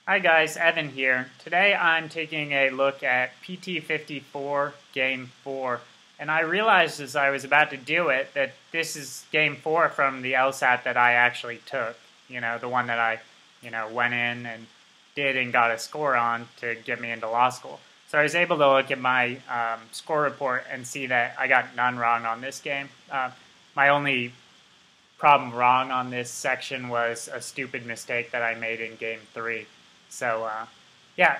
Hi guys, Evan here. Today I'm taking a look at PT54 Game 4, and I realized as I was about to do it that this is Game 4 from the LSAT that I actually took. The one that I, went in and did and got a score on to get me into law school. So I was able to look at my score report and see that I got none wrong on this game. My only problem wrong on this section was a stupid mistake that I made in Game 3. So, yeah,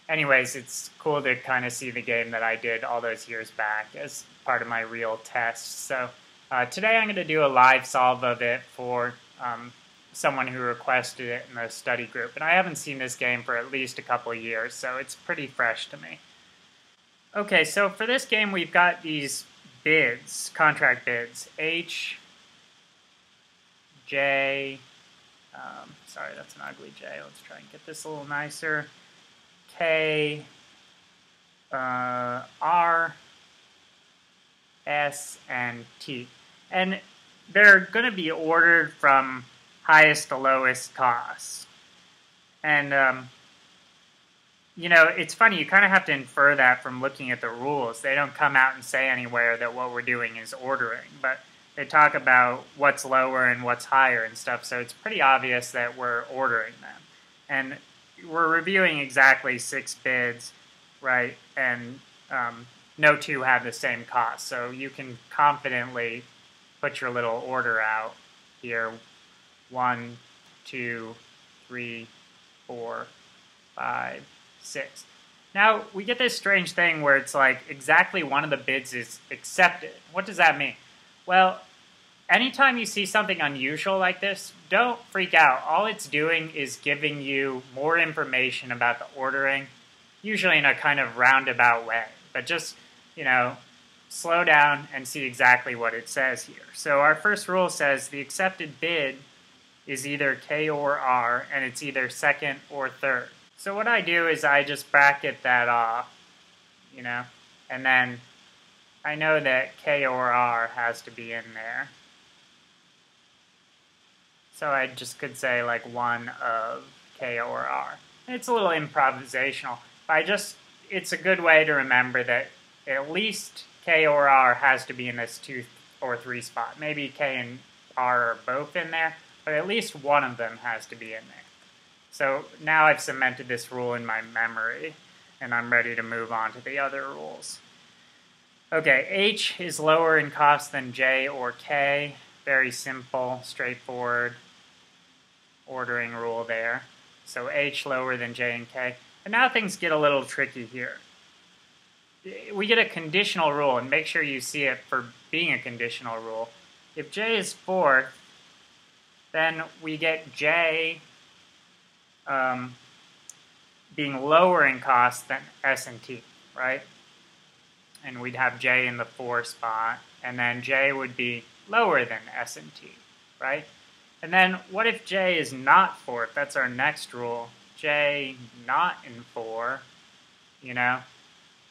anyways, it's cool to kind of see the game that I did all those years back as part of my real test. So, today I'm going to do a live solve of it for someone who requested it in the study group. And I haven't seen this game for at least a couple of years, so it's pretty fresh to me. Okay, so for this game, we've got these bids, contract bids, H, J, sorry, that's an ugly J. Let's try and get this a little nicer. K, R, S, and T. And they're going to be ordered from highest to lowest cost. And, it's funny, you kind of have to infer that from looking at the rules. They don't come out and say anywhere that what we're doing is ordering, but they talk about what's lower and what's higher and stuff, so it's pretty obvious that we're ordering them. And we're reviewing exactly 6 bids, right? And no two have the same cost, so you can confidently put your little order out here. 1, 2, 3, 4, 5, 6. Now, we get this strange thing where it's like exactly one of the bids is accepted. What does that mean? Well, anytime you see something unusual like this, don't freak out. All it's doing is giving you more information about the ordering, usually in a kind of roundabout way. But just, slow down and see exactly what it says here. So our first rule says the accepted bid is either K or R, and it's either second or third. So what I do is I just bracket that off, and then I know that K or R has to be in there. So I just could say like one of K or R. And it's a little improvisational. It's a good way to remember that at least K or R has to be in this 2 or 3 spot. Maybe K and R are both in there, but at least one of them has to be in there. So now I've cemented this rule in my memory, and I'm ready to move on to the other rules. Okay, H is lower in cost than J or K. Very simple, straightforward ordering rule there. So H lower than J and K. And now things get a little tricky here. We get a conditional rule, and make sure you see it for being a conditional rule. If J is fourth, then we get J being lower in cost than S and T, right? And we'd have J in the 4 spot, and then J would be lower than S and T, right? And then what if J is not 4th? That's our next rule. J not in 4,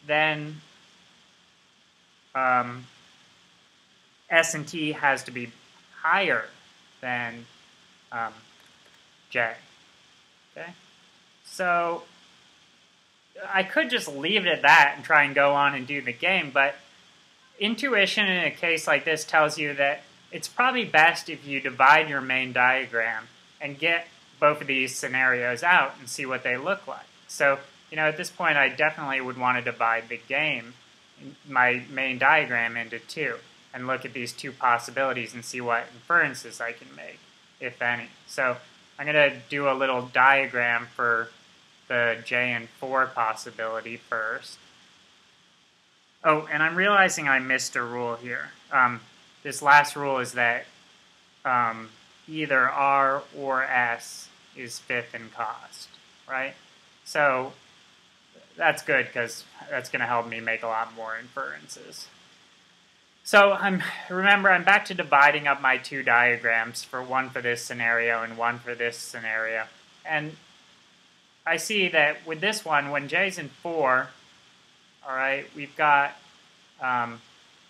then S and T has to be higher than J, okay? So I could just leave it at that and try and go on and do the game, but intuition in a case like this tells you that it's probably best if you divide your main diagram and get both of these scenarios out and see what they look like. So, at this point I definitely would want to divide the game, my main diagram, into 2 and look at these 2 possibilities and see what inferences I can make, if any. So I'm going to do a little diagram for the J and 4 possibility first. Oh, and I'm realizing I missed a rule here. This last rule is that either R or S is 5th in cost, right? So that's good because that's going to help me make a lot more inferences. So remember, I'm back to dividing up my 2 diagrams, one for this scenario and one for this scenario. And I see that with this one, when J's in 4, all right, we've got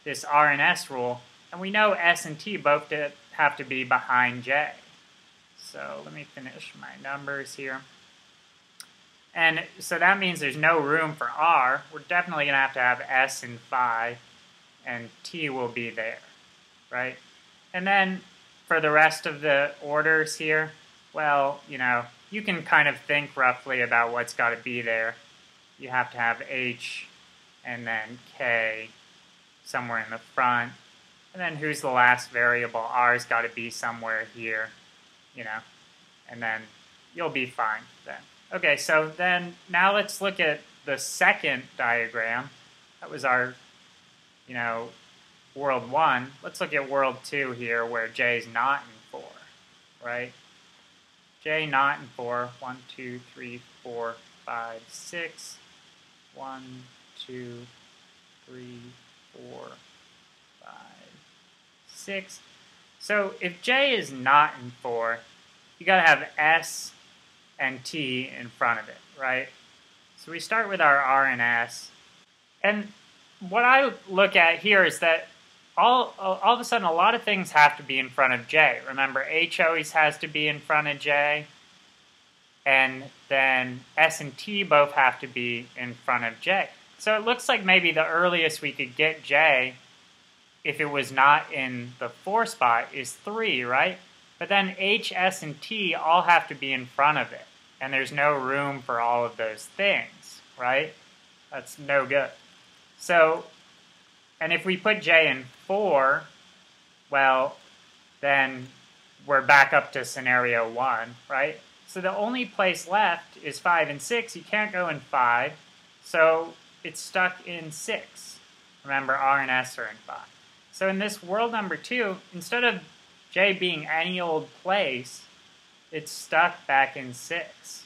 this R and S rule, and we know S and T both have to be behind J. So let me finish my numbers here. And so that means there's no room for R. We're definitely going to have S in phi, and T will be there, right? And then for the rest of the orders here, well, you can kind of think roughly about what's got to be there. You have to have H and then K somewhere in the front. And then who's the last variable? R's got to be somewhere here, and then you'll be fine then. Okay, so then now let's look at the second diagram. That was our, world 1. Let's look at world 2 here where J is not in 4, right? J not in 4. 1, 2, 3, 4, 5, 6. 1, 2, 3, 4, 5, 6. So if J is not in 4, you got to have S and T in front of it, right? So we start with our R and S. And what I look at here is that all of a sudden a lot of things have to be in front of J. Remember, H always has to be in front of J. And then S and T both have to be in front of J. So it looks like maybe the earliest we could get J, if it was not in the 4 spot, is 3, right? But then H, S, and T all have to be in front of it. And there's no room for all of those things, right? That's no good. So, and if we put J in 4, well, then we're back up to scenario 1, right? So the only place left is 5 and 6. You can't go in 5, so it's stuck in 6. Remember, R and S are in 5. So in this world number 2, instead of J being any old place, it's stuck back in 6.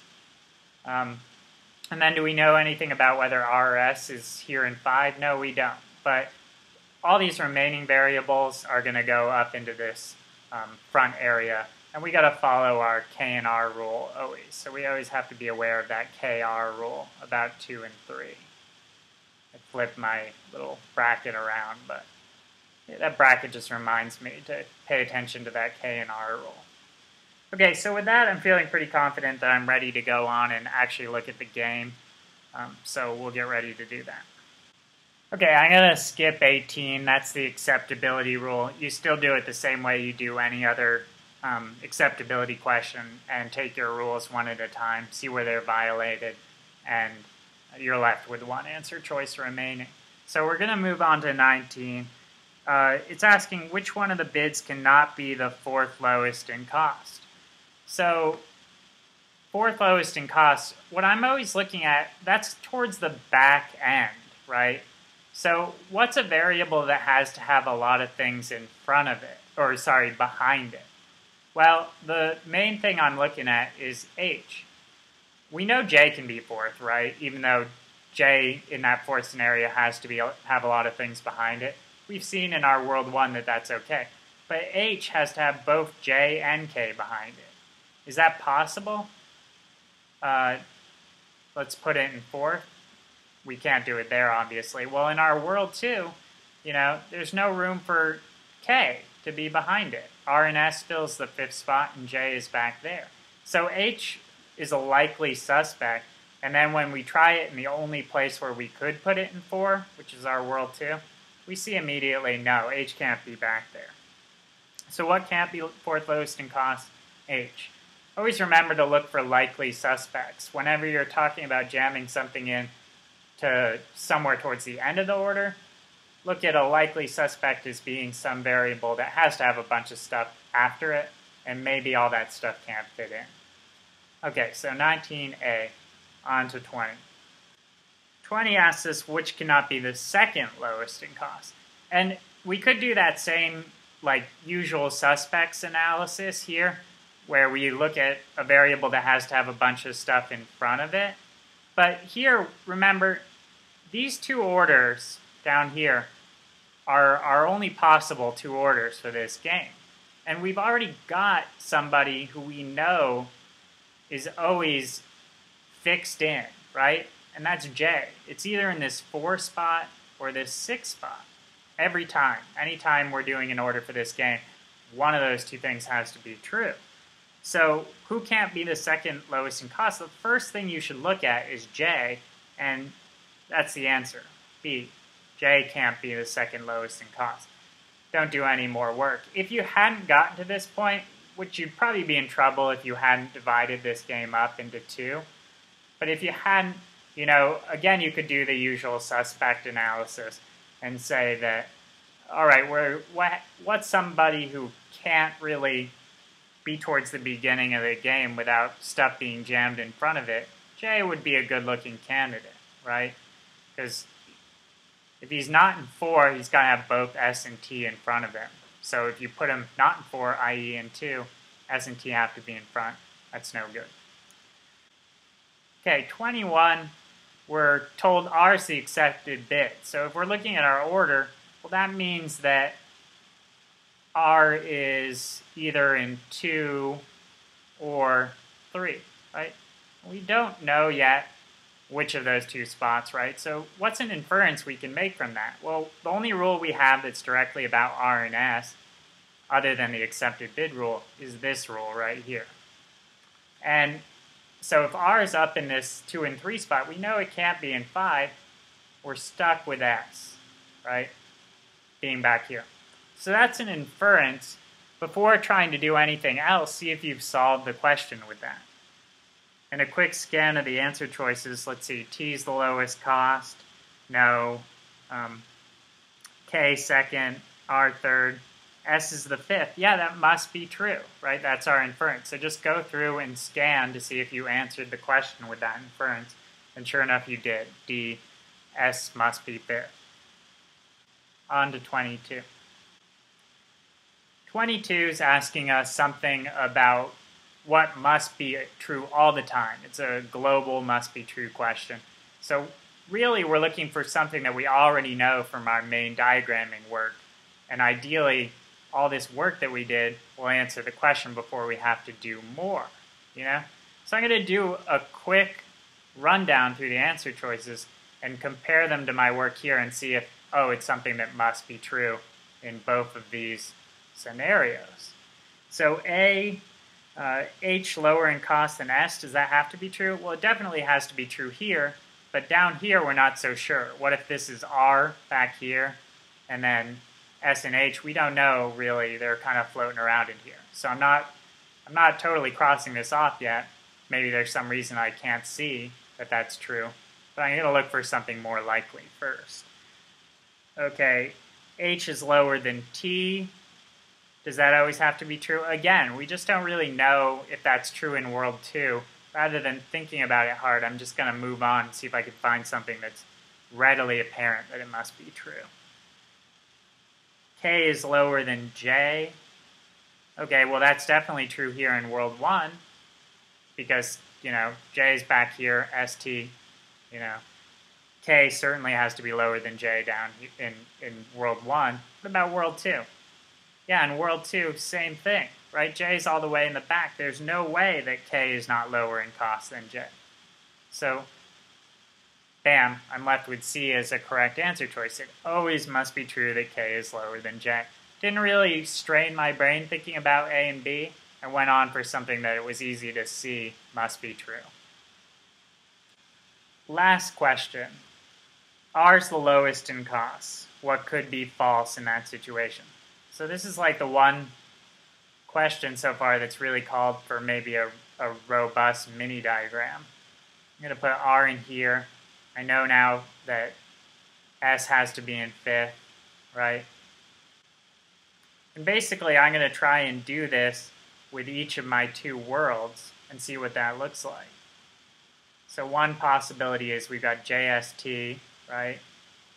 And then do we know anything about whether R or S is here in 5? No, we don't. But all these remaining variables are going to go up into this front area. And we got to follow our K and R rule always. So we always have to be aware of that KR rule about 2 and 3. I flipped my little bracket around, but that bracket just reminds me to pay attention to that K and R rule. Okay, so with that, I'm feeling pretty confident that I'm ready to go on and actually look at the game. So we'll get ready to do that. Okay, I'm going to skip 18. That's the acceptability rule. You still do it the same way you do any other acceptability question, and take your rules one at a time, see where they're violated, and you're left with one answer choice remaining. So we're going to move on to 19. It's asking which one of the bids cannot be the 4th lowest in cost. So 4th lowest in cost, what I'm always looking at, that's towards the back end, right? So what's a variable that has to have a lot of things in front of it, or sorry, behind it? Well, the main thing I'm looking at is H. We know J can be 4th, right? Even though J in that 4th scenario has to have a lot of things behind it. We've seen in our world 1 that that's okay. But H has to have both J and K behind it. Is that possible? Let's put it in 4th. We can't do it there, obviously. Well, in our world 2, there's no room for K to be behind it. R and S fills the 5th spot, and J is back there. So H is a likely suspect. And then when we try it in the only place where we could put it in 4, which is our world 2, we see immediately, no, H can't be back there. So what can't be 4th lowest in cost? H. Always remember to look for likely suspects. Whenever you're talking about jamming something in to somewhere towards the end of the order, look at a likely suspect as being some variable that has to have a bunch of stuff after it, and maybe all that stuff can't fit in. Okay, so 19A, on to 20. 20 asks us which cannot be the 2nd lowest in cost. And we could do that same usual suspects analysis here, where we look at a variable that has to have a bunch of stuff in front of it. But here, remember, these 2 orders down here are our only possible 2 orders for this game. And we've already got somebody who we know is always fixed in, right? And that's J. It's either in this 4 spot or this 6 spot. Every time, anytime we're doing an order for this game, one of those 2 things has to be true. So who can't be the second lowest in cost? The first thing you should look at is J, and that's the answer. B. J can't be the second lowest in cost. Don't do any more work. If you hadn't gotten to this point, which you'd probably be in trouble if you hadn't divided this game up into two, but if you hadn't, again, you could do the usual suspect analysis and say that, all right, what's somebody who can't really be towards the beginning of the game without stuff being jammed in front of it? J would be a good-looking candidate, right? Because if he's not in 4, he's got to have both S and T in front of him. So if you put him not in 4, i.e. in 2, S and T have to be in front. That's no good. Okay, 21, we're told R is the accepted bit. So if we're looking at our order, well, that means that R is either in 2 or 3, right? We don't know yet which of those two spots, right? So what's an inference we can make from that? Well, the only rule we have that's directly about R and S, other than the accepted bid rule, is this rule right here. And so if R is up in this 2 and 3 spot, we know it can't be in 5. We're stuck with S, right? Being back here. So that's an inference. Before trying to do anything else, see if you've solved the question with that. And a quick scan of the answer choices. Let's see, T is the lowest cost. No. K second. R third. S is the fifth. Yeah, that must be true, right? That's our inference. So just go through and scan to see if you answered the question with that inference. And sure enough, you did. D, S must be fifth. On to 22. 22 is asking us something about what must be true all the time. It's a global must be true question. So really we're looking for something that we already know from our main diagramming work. And ideally, all this work that we did will answer the question before we have to do more, So I'm going to do a quick rundown through the answer choices and compare them to my work here and see if, it's something that must be true in both of these scenarios. So A, H lower in cost than S, does that have to be true? Well, it definitely has to be true here, but down here we're not so sure. What if this is R back here, and then S and H, we don't know really, they're kind of floating around in here. So I'm not totally crossing this off yet. Maybe there's some reason I can't see that that's true, but I'm going to look for something more likely first. Okay, H is lower than T. Does that always have to be true? Again, we just don't really know if that's true in World 2. Rather than thinking about it hard, I'm just going to move on and see if I can find something that's readily apparent that it must be true. K is lower than J. Okay, well that's definitely true here in World 1 because, J is back here, ST, K certainly has to be lower than J down in World 1. What about World 2? Yeah, in World 2, same thing, right? J is all the way in the back. There's no way that K is not lower in cost than J. So, bam, I'm left with C as a correct answer choice. It always must be true that K is lower than J. Didn't really strain my brain thinking about A and B. I went on for something that it was easy to see must be true. Last question. R is the lowest in cost. What could be false in that situation? So this is like the one question so far that's really called for maybe a robust mini diagram. I'm going to put R in here. I know now that S has to be in fifth, right? And basically I'm going to try and do this with each of my two worlds and see what that looks like. So one possibility is we've got JST, right?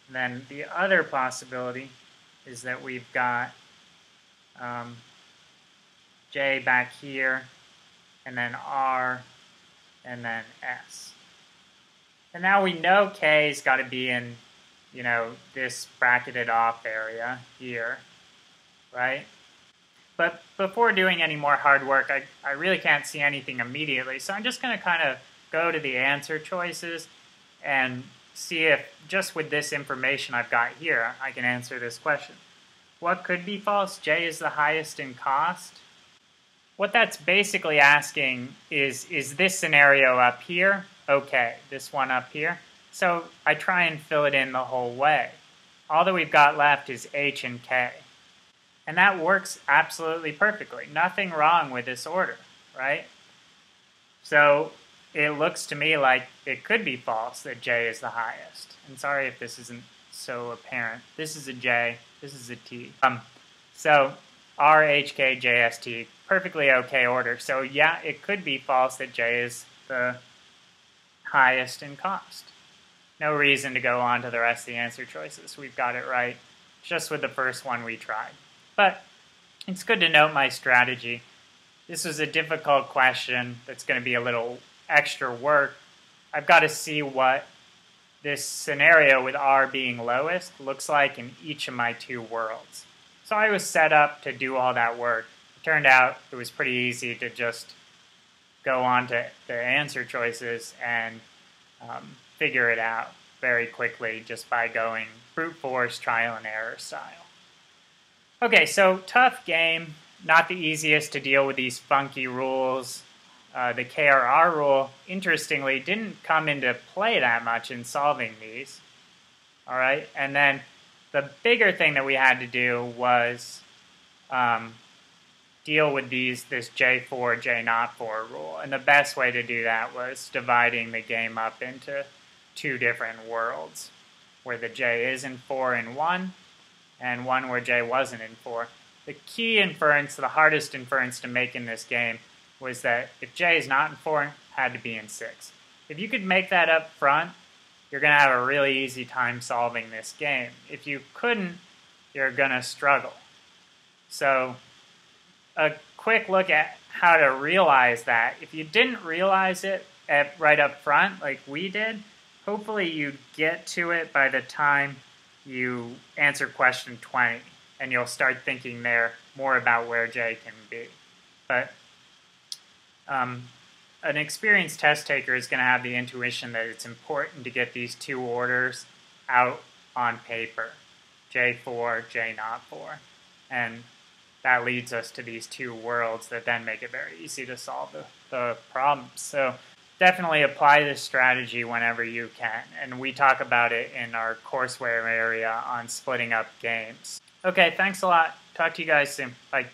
And then the other possibility is that we've got J back here, and then R, and then S. And now we know K's got to be in, this bracketed off area here, right? But before doing any more hard work, I really can't see anything immediately, so I'm just going to kind of go to the answer choices and see if, just with this information I've got here, I can answer this question. What could be false? J is the highest in cost. what that's basically asking is this scenario up here okay? This one up here? So I try and fill it in the whole way. All that we've got left is H and K. And that works absolutely perfectly. Nothing wrong with this order, right? So it looks to me like it could be false that J is the highest. And sorry if this isn't so apparent. This is a J, this is a T. So R, H, K, J, S, T, perfectly okay order. So yeah, it could be false that J is the highest in cost. No reason to go on to the rest of the answer choices. We've got it right just with the first one we tried. But it's good to note my strategy. This was a difficult question that's going to be a little extra work. I've got to see what this scenario with R being lowest looks like in each of my two worlds. So I was set up to do all that work. It turned out it was pretty easy to just go on to the answer choices and figure it out very quickly just by going brute force, trial and error style. Okay, so tough game. Not the easiest to deal with these funky rules. The KRR rule, interestingly, didn't come into play that much in solving these. All right, and then the bigger thing that we had to do was deal with this J4, J not 4 rule. And the best way to do that was dividing the game up into two different worlds, where the J is in 4 and 1, and one where J wasn't in 4. The key inference, the hardest inference to make in this game, was that if J is not in 4, it had to be in 6. If you could make that up front, you're going to have a really easy time solving this game. If you couldn't, you're going to struggle. So a quick look at how to realize that. If you didn't realize it right up front like we did, hopefully you get to it by the time you answer question 20, and you'll start thinking there more about where J can be. But an experienced test taker is going to have the intuition that it's important to get these two orders out on paper, J4, J not 4. And that leads us to these two worlds that then make it very easy to solve the problems. So definitely apply this strategy whenever you can. And we talk about it in our courseware area on splitting up games. Okay, thanks a lot. Talk to you guys soon. Bye.